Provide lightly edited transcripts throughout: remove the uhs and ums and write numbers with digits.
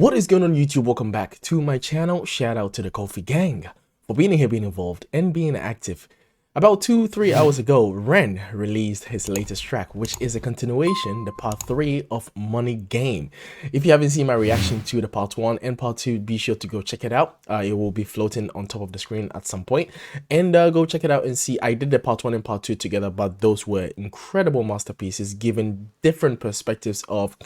What is going on YouTube? Welcome back to my channel. Shout out to the Kofi gang for being here, being involved and being active. About 2-3 hours ago, Ren released his latest track, which is a continuation, the part 3 of Money Game. If you haven't seen my reaction to the part 1 and part 2, be sure to go check it out. It will be floating on top of the screen at some point, and go check it out and see. I did the part 1 and part 2 together, but those were incredible masterpieces, giving different perspectives of,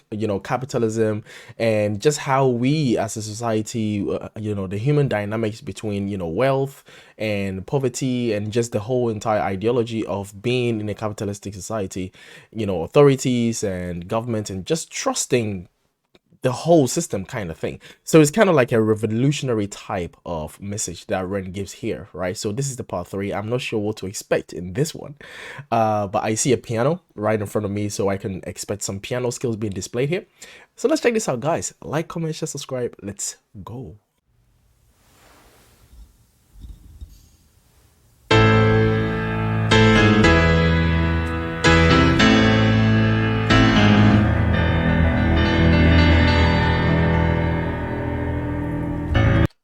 capitalism and just how we as a society, the human dynamics between, wealth and poverty and just the whole entire ideology of being in a capitalistic society, authorities and government and just trusting the whole system kind of thing. So it's kind of like a revolutionary type of message that Ren gives here, right? So this is the part 3. I'm not sure what to expect in this one, but I see a piano right in front of me, so I can expect some piano skills being displayed here. So let's check this out, guys. Like, comment, share, subscribe. Let's go.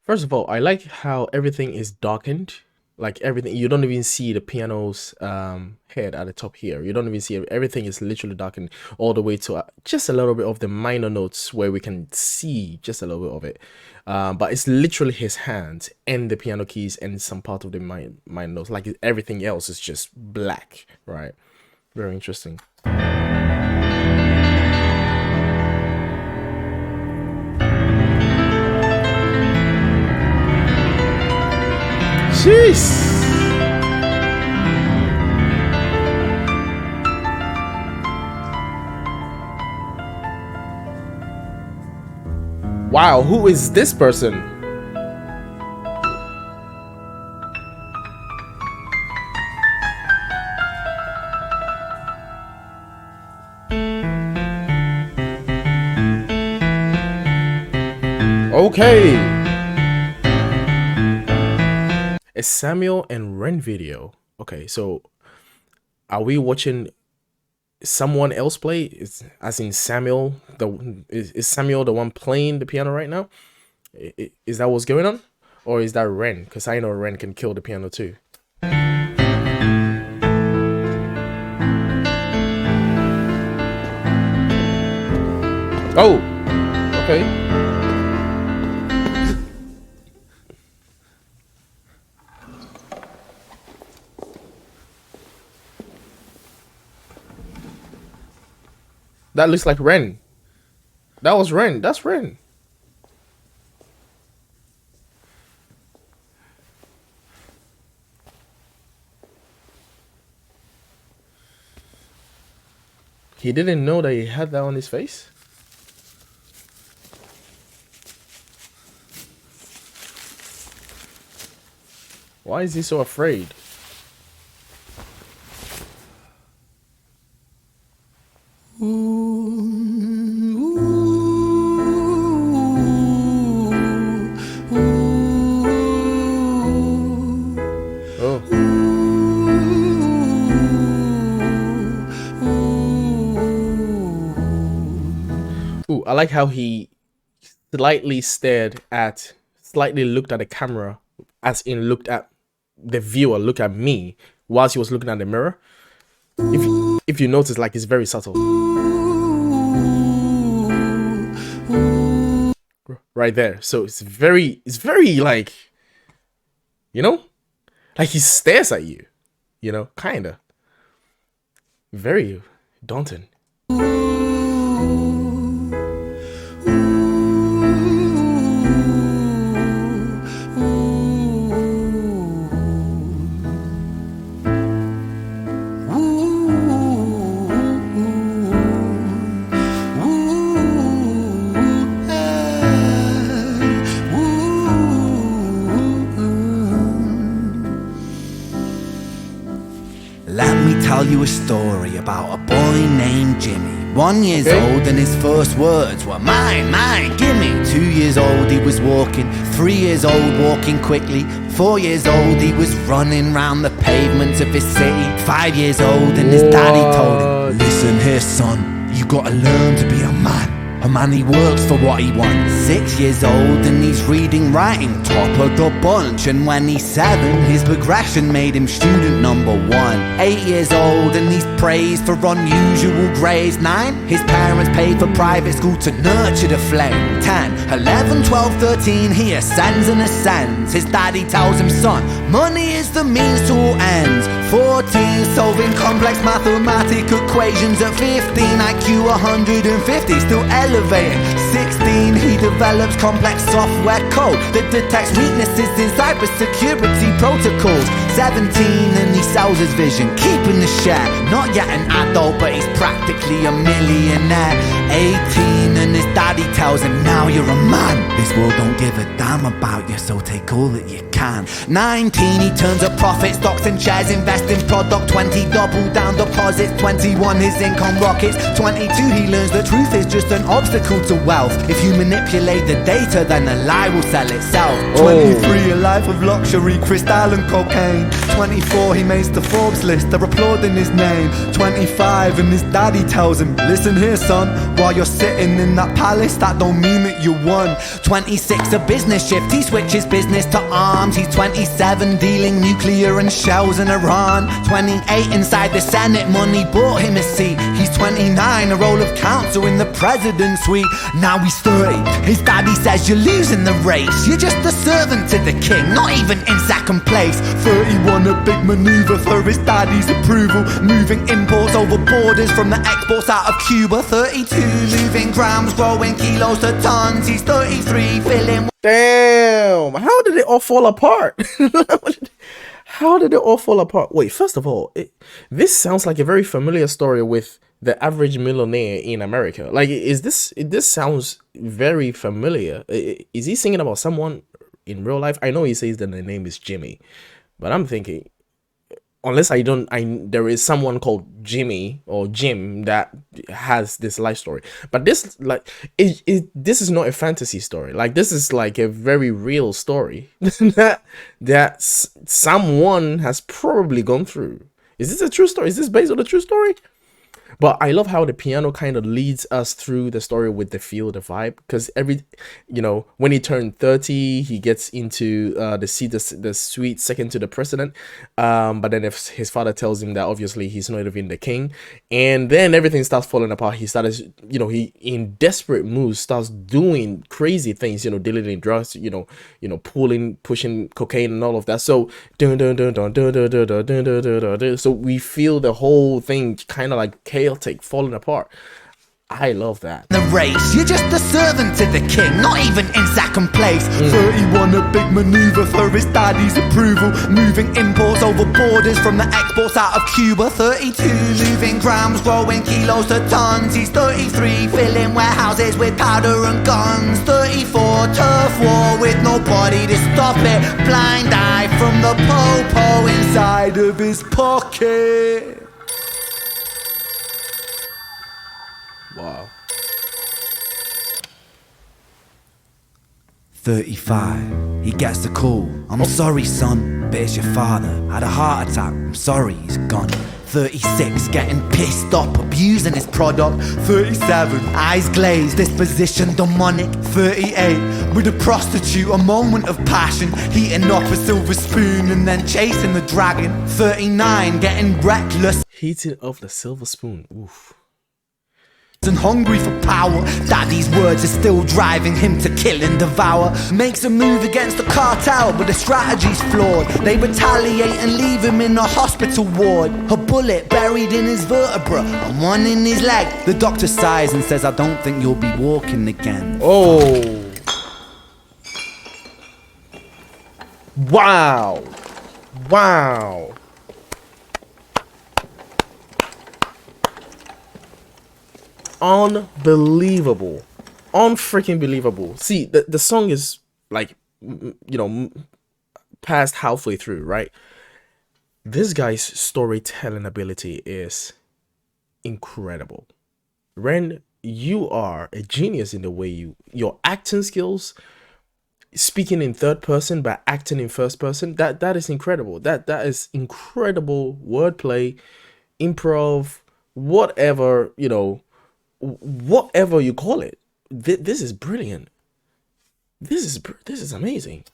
First of all, I like how everything is darkened, like everything. You don't even see the piano's head at the top here. You don't even see it. Everything is literally darkened all the way to just a little bit of the minor notes where we can see just a little bit of it. But it's literally his hands and the piano keys and some part of the minor notes. Like everything else is just black, right? Very interesting. Jeez. Wow, who is this person? Okay. A Samuel and Ren video. Okay, so are we watching someone else play? As in Samuel, is Samuel the one playing the piano right now? Is that what's going on? Or is that Ren? Because I know Ren can kill the piano too. Oh, okay. That looks like Ren. That was Ren. That's Ren. He didn't know that he had that on his face. Why is he so afraid? I like how he slightly looked at the camera, as in looked at the viewer, look at me, whilst he was looking at the mirror. If you notice, like, it's very subtle. Right there. So it's very like, like he stares at you, kinda. Very daunting. Tell you a story about a boy named Jimmy. 1 year old and his first words were mine, mine, gimme. 2 years old he was walking, 3 years old walking quickly, 4 years old he was running round the pavements of his city. 5 years old and his daddy told him, listen here son, you gotta learn to be a man. A man, he works for what he wants. 6 years old and he's reading, writing, top of the bunch. And when he's 7, his progression made him student number 1. 8 years old and he's praised for unusual grades. 9, his parents paid for private school to nurture the flame. 10, 11, 12, 13, he ascends and ascends. His daddy tells him, son, money is the means to all ends. 14, solving complex mathematic equations. At 15, IQ 150, still elevating. 16, he develops complex software code that detects weaknesses in cybersecurity protocols. 17, and he sells his vision, keeping the share. Not yet an adult, but he's practically a millionaire. 18, and his daddy tells him, now you're a man. This world don't give a damn about you, so take all that you can. 19, he turns a profit, stocks and shares, invest in product. 20, double down deposits. 21, his income rockets. 22, he learns the truth is just an obstacle to wealth. If you manipulate the data, then a lie will sell itself. 23, a life of luxury, crystal and cocaine. 24, he makes the Forbes list, they're applauding his name. 25, and his daddy tells him, listen here son, while you're sitting in that palace, that don't mean that you won. 26, a business shift, he switches business to arms. He's 27, dealing nuclear and shells in Iran. 28, inside the Senate, money bought him a seat. He's 29, a role of counsel in the president's suite. Now he's 30, his daddy says you're losing the race. You're just a servant to the king, not even in second place. 31, a big maneuver for his daddy's approval, moving imports over borders from the exports out of Cuba. 32, moving grams, growing kilos to tons. He's 33, filling. Damn, how did it all fall apart? How did it all fall apart? Wait, first of all, this sounds like a very familiar story with the average millionaire in America. Like, this sounds very familiar. Is he singing about someone in real life? I know he says that the name is Jimmy, but I'm thinking, unless there is someone called Jimmy or Jim that has this life story. But this, like, this is not a fantasy story. Like, this is like a very real story that someone has probably gone through. Is this a true story? Is this based on a true story? But I love how the piano kind of leads us through the story with the feel, the vibe, because when he turned 30, he gets into the suite second to the president. But then if his father tells him that obviously he's not even the king, and then everything starts falling apart. He started, he in desperate moves starts doing crazy things, dealing in drugs, pushing cocaine and all of that. So so we feel the whole thing kind of like chaotic, falling apart. I love that. The race, you're just a servant to the king, not even in second place. 31, a big maneuver for his daddy's approval, moving imports over borders from the exports out of Cuba. 32, moving grams, growing kilos to tons. He's 33, filling warehouses with powder and guns. 34, turf war with nobody to stop it. Blind eye from the po-po inside of his pocket. Wow. 35, he gets the call. I'm sorry son, but it's your father. Had a heart attack, I'm sorry, he's gone. 36, getting pissed up, abusing his product. 37, eyes glazed, disposition demonic. 38, with a prostitute, a moment of passion, heating up a silver spoon and then chasing the dragon. 39, getting reckless, Heating up the silver spoon. Oof. and hungry for power. Daddy's words are still driving him to kill and devour. Makes a move against the cartel, but the strategy's flawed. They retaliate and leave him in a hospital ward. A bullet buried in his vertebra and one in his leg. The doctor sighs and says, I don't think you'll be walking again. Oh. Wow. Wow. Unbelievable. Unfreaking believable. See, the song is like, past halfway through, right? This guy's storytelling ability is incredible. Ren, you are a genius in the way your acting skills, speaking in third person but acting in first person, that is incredible. That is incredible wordplay, improv, whatever you call it. this is brilliant. This is amazing.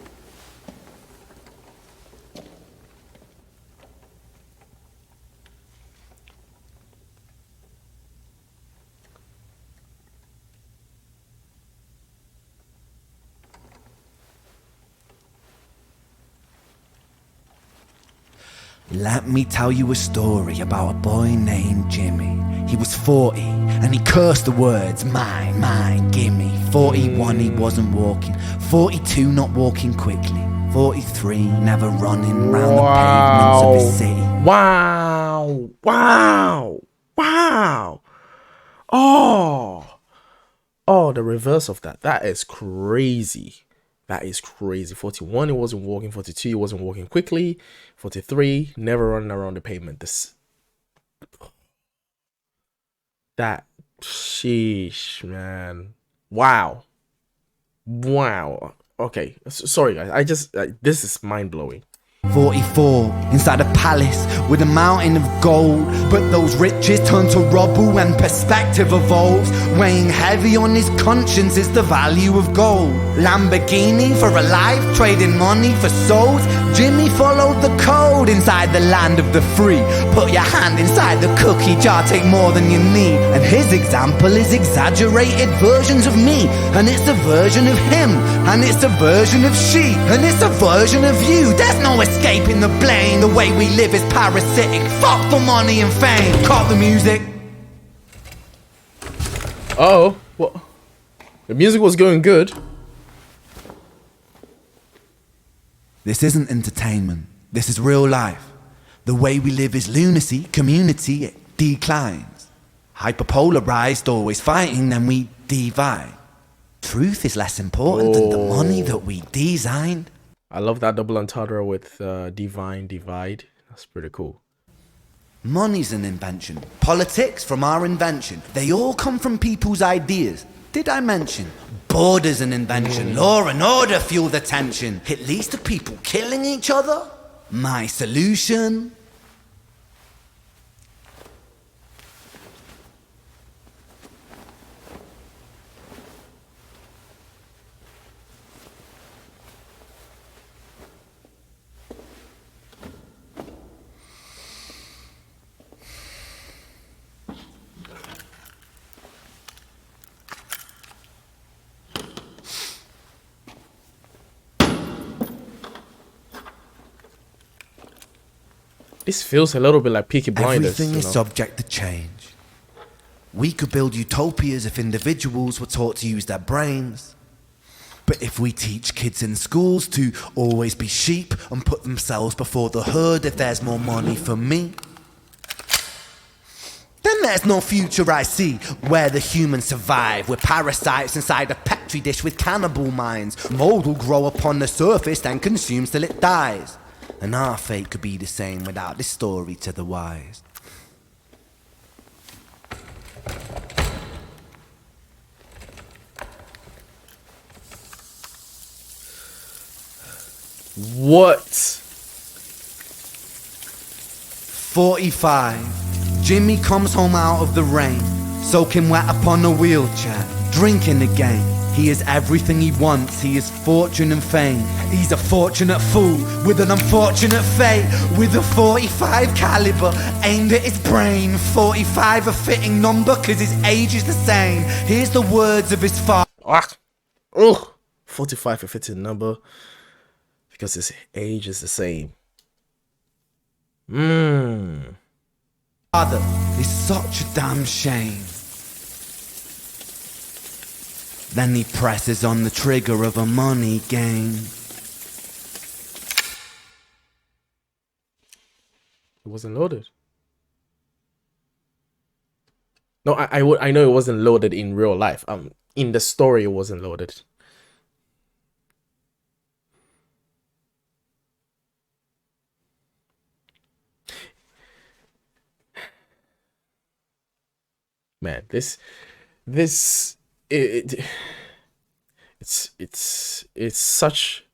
Let me tell you a story about a boy named Jimmy. He was 40 and he cursed the words mine, mine, gimme. 41 he wasn't walking, 42 not walking quickly, 43 never running round the pavements of his city. Wow. Wow. Wow. Oh, the reverse of that. That is crazy. That is crazy. 41, he wasn't walking. 42, he wasn't walking quickly. 43, never running around the pavement. That, sheesh, man. Wow. Wow. Okay, sorry guys. This is mind blowing. 44, inside a palace with a mountain of gold. But those riches turn to rubble when perspective evolves. Weighing heavy on his conscience is the value of gold. Lamborghini for a life, trading money for souls. Jimmy followed the code inside the land of the free. Put your hand inside the cookie jar, take more than you need. And his example is exaggerated versions of me. And it's a version of him, and it's a version of she, and it's a version of you. There's no escaping the blame. The way we live is parasitic. Fuck for money and fame. Cut the music. Oh, what? The music was going good. This isn't entertainment. This is real life. The way we live is lunacy. Community, it declines. Hyperpolarized, always fighting, then we divide. Truth is less important than the money that we designed. I love that double entendre with divine divide. That's pretty cool. Money's an invention. Politics from our invention. They all come from people's ideas. Did I mention? Border's an invention. Law and order fuel the tension. It leads to people killing each other. My solution? This feels a little bit like Peaky Blinders. Everything is subject to change. We could build utopias if individuals were taught to use their brains. But if we teach kids in schools to always be sheep and put themselves before the herd if there's more money for me, then there's no future I see where the humans survive. We're parasites inside a petri dish with cannibal minds. Mold will grow upon the surface and consume till it dies. And our fate could be the same without this story to the wise. What? 45. Jimmy comes home out of the rain, soaking wet upon a wheelchair, drinking again. He is everything he wants, he is fortune and fame. He's a fortunate fool with an unfortunate fate. With a 45 caliber aimed at his brain. 45 a fitting number cause his age is the same. Here's the words of his father. 45 a fitting number because his age is the same. Father, it's such a damn shame. Then he presses on the trigger of a money game. It wasn't loaded. No, I know it wasn't loaded in real life. In the story it wasn't loaded. Man, it's such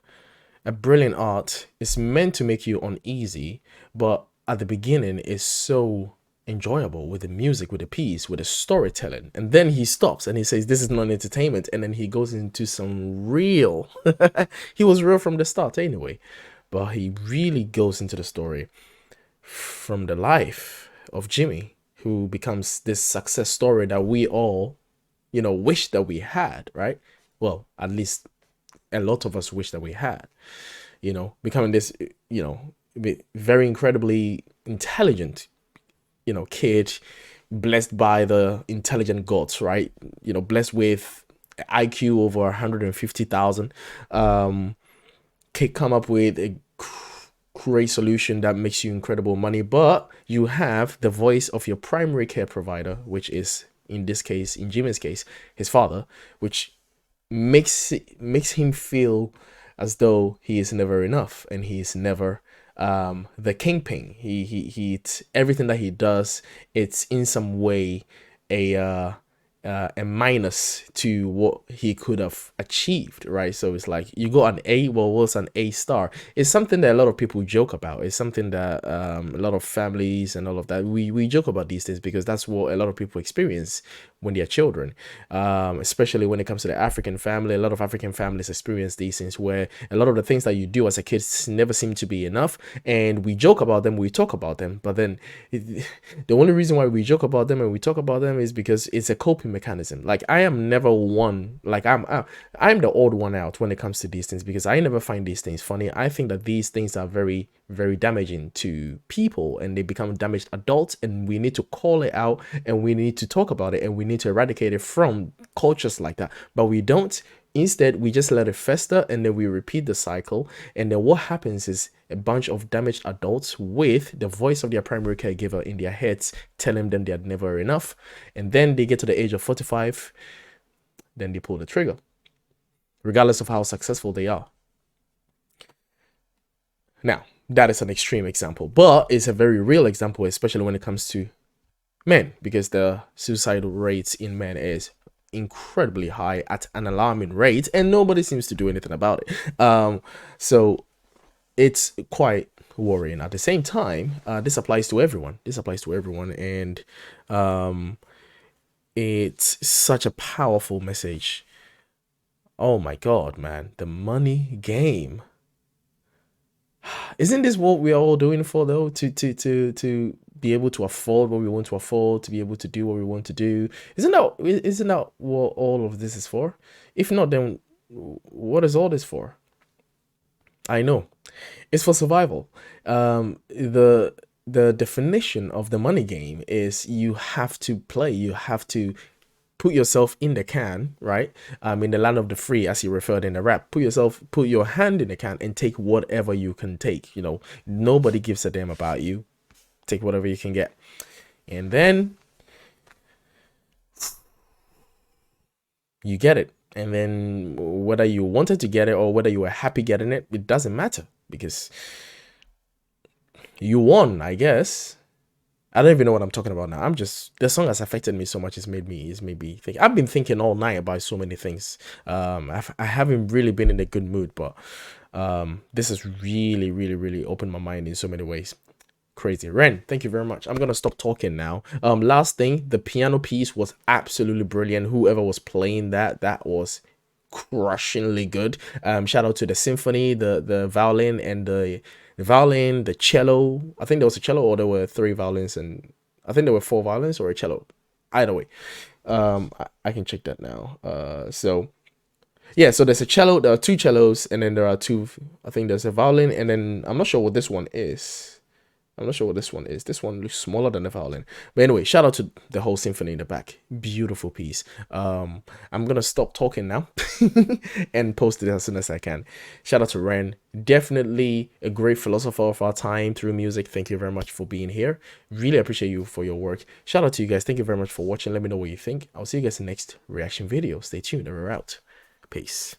a brilliant art. It's meant to make you uneasy, but at the beginning it's so enjoyable with the music, with the piece, with the storytelling. And then he stops and he says, this is not entertainment. And then he goes into some real, he was real from the start anyway, but he really goes into the story from the life of Jimmy, who becomes this success story that we all, wish that we had, right? Well, at least a lot of us wish that we had, becoming this, very incredibly intelligent, kid, blessed by the intelligent gods, right? Blessed with IQ over 150,000. Can come up with a great solution that makes you incredible money, but you have the voice of your primary care provider, which is, in this case, in Jimmy's case, his father, which makes him feel as though he is never enough and he is never the kingpin. It's everything that he does, it's in some way a minus to what he could have achieved, right? So it's like you got an A. Well, what's an A star? It's something that a lot of people joke about. It's something that a lot of families and all of that, we joke about these things because that's what a lot of people experience when they're children, especially when it comes to the African family. A lot of African families experience these things where a lot of the things that you do as a kid never seem to be enough, and we joke about them, we talk about them, but then the only reason why we joke about them and we talk about them is because it's a coping mechanism. Like I am never one, like I'm the odd one out when it comes to these things because I never find these things funny. I think that these things are very, very damaging to people and they become damaged adults, and we need to call it out and we need to talk about it and we need to eradicate it from cultures like that. But we don't. Instead, we just let it fester and then we repeat the cycle. And then what happens is a bunch of damaged adults with the voice of their primary caregiver in their heads telling them they're never enough. And then they get to the age of 45, then they pull the trigger, regardless of how successful they are. Now, that is an extreme example, but it's a very real example, especially when it comes to men, because the suicidal rates in men is incredibly high at an alarming rate and nobody seems to do anything about it. So it's quite worrying. At the same time, this applies to everyone. And it's such a powerful message. Oh my god, man, the money game. Isn't this what we are all doing for, though? To be able to afford what we want to afford, to be able to do what we want to do. Isn't that what all of this is for? If not, then what is all this for? I know it's for survival. The definition of the money game is you have to play, you have to put yourself in the can, right? In the land of the free, as you referred in the rap, put your hand in the can and take whatever you can take. Nobody gives a damn about you. Take whatever you can get. And then you get it. And then whether you wanted to get it or whether you were happy getting it, it doesn't matter because you won, I guess. I don't even know what I'm talking about now. The song has affected me so much. It's made me think. I've been thinking all night about so many things. I haven't really been in a good mood, but this has really, really, really opened my mind in so many ways. Crazy. Ren, thank you very much. I'm gonna stop talking now. Last thing, the piano piece was absolutely brilliant. Whoever was playing that was crushingly good. Shout out to the symphony, the violin and the cello. I think there was a cello or there were 3 violins, and I think there were 4 violins or a cello. Either way, I can check that now. So yeah, so there's a cello, there are 2 cellos, and then there are 2, I think there's a violin, and then I'm not sure what this one is. This one looks smaller than the violin. But anyway, shout out to the whole symphony in the back. Beautiful piece. I'm gonna stop talking now and post it as soon as I can. Shout out to Ren. Definitely a great philosopher of our time through music. Thank you very much for being here. Really appreciate you for your work. Shout out to you guys. Thank you very much for watching. Let me know what you think. I'll see you guys in the next reaction video. Stay tuned and we're out. Peace.